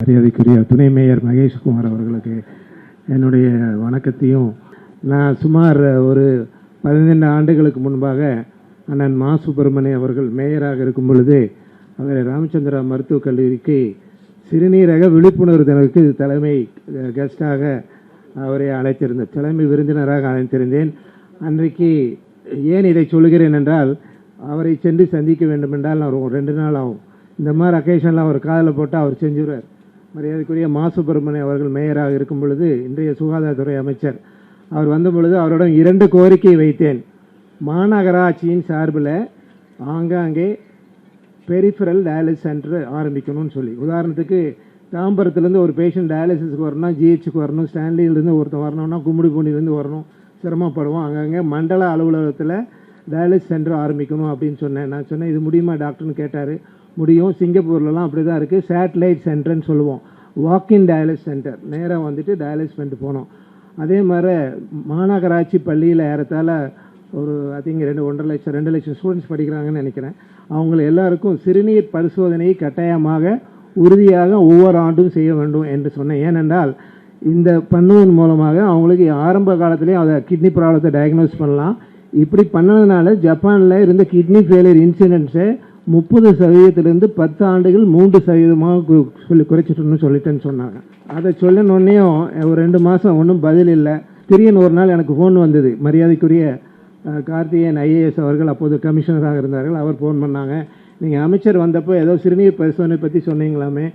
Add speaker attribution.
Speaker 1: மரியாதைக்குரிய துணை மேயர் மகேஷ்குமார் அவர்களுக்கு என்னுடைய வணக்கத்தையும், நான் சுமார் ஒரு 15 ஆண்டுகளுக்கு முன்பாக அண்ணன் மா சுப்பிரமணியம் அவர்கள் மேயராக இருக்கும் பொழுது அவரை ராமச்சந்திரா மருத்துவக் கல்லூரிக்கு சிறுநீரக விழிப்புணர்வு தினத்துக்கு தலைமை கெஸ்டாக அவரை அழைத்திருந்தேன், தலைமை விருந்தினராக அழைத்திருந்தேன். அன்றைக்கு ஏன் இதை சொல்கிறேன் என்றால், அவரை சென்று சந்திக்க வேண்டும் என்றால் நான் 2 நாள் ஆகும். இந்த மாதிரி அக்கேஷனில் அவர் காதில் போட்டு அவர் செஞ்சுருவார். மரியாதைக்குரிய மா சுப்பிரமணியம் அவர்கள் மேயராக இருக்கும் பொழுது இன்றைய சுகாதாரத்துறை அமைச்சர் அவர் வந்த பொழுது அவரிடம் 2 கோரிக்கை வைத்தேன். மாநகராட்சியின் சார்பில் ஆங்காங்கே பெரிஃபரல் டயாலிசிஸ் சென்டர் ஆரம்பிக்கணும்னு சொல்லி, உதாரணத்துக்கு தாம்பரத்துலேருந்து ஒரு பேஷண்ட் டயாலிசிஸ்க்கு வரணும், ஜிஹெச்சுக்கு வரணும், ஸ்டான்லியிலேருந்து ஒருத்தர் வரணும்னா கும்மிடிப்பூண்டிலேருந்து வரணும், சிரமப்படுவோம். அங்கங்கே மண்டல அலுவலகத்தில் டயாலிசிஸ் சென்டர் ஆரம்பிக்கணும் அப்படின்னு சொன்னேன். நான் சொன்னேன், இது முடியுமா டாக்டர்னு கேட்டார். முடியும், சிங்கப்பூர்லலாம் அப்படி தான் இருக்குது, சேட்டலைட் சென்டர்னு சொல்லுவோம், வாக்கின் டயாலிசிஸ் சென்டர், நேராக வந்துட்டு டயாலிசிஸ் பண்ணிட்டு போனோம். அதே மாதிரி மாநகராட்சி பள்ளியில் ஏறத்தால் ஒரு ஐ திங்க் 2 லட்சம் ஸ்டூடெண்ட்ஸ் படிக்கிறாங்கன்னு நினைக்கிறேன். அவங்கள எல்லாருக்கும் சிறுநீர் பரிசோதனையை கட்டாயமாக உறுதியாக ஒவ்வொரு ஆண்டும் செய்ய வேண்டும் என்று சொன்னேன். ஏனென்றால் இந்த பண்ணுவதன் மூலமாக அவங்களுக்கு ஆரம்ப காலத்திலே அதை கிட்னி ப்ராப்ளத்தை டயக்னோஸ் பண்ணலாம். இப்படி பண்ணதுனால ஜப்பானில் இருந்த கிட்னி ஃபெயிலியர் இன்சிடென்ட்ஸை 30% 10 ஆண்டுகள் 3% சொல்லி குறைச்சிட்டோன்னு சொல்லிட்டேன்னு சொன்னாங்க. அதை சொல்லினோடனேயும் ஒரு 2 மாதம் ஒன்றும் பதில் இல்லை. திடீர்னு ஒரு நாள் எனக்கு ஃபோன் வந்தது. மரியாதைக்குரிய கார்த்திகேயன் ஐஏஎஸ் அவர்கள் அப்போது கமிஷனராக இருந்தார்கள். அவர் ஃபோன் பண்ணாங்க, நீங்கள் அமைச்சர் வந்தப்போ ஏதோ சிறுநீர் பரிசோதனை பற்றி சொன்னீங்களாமே,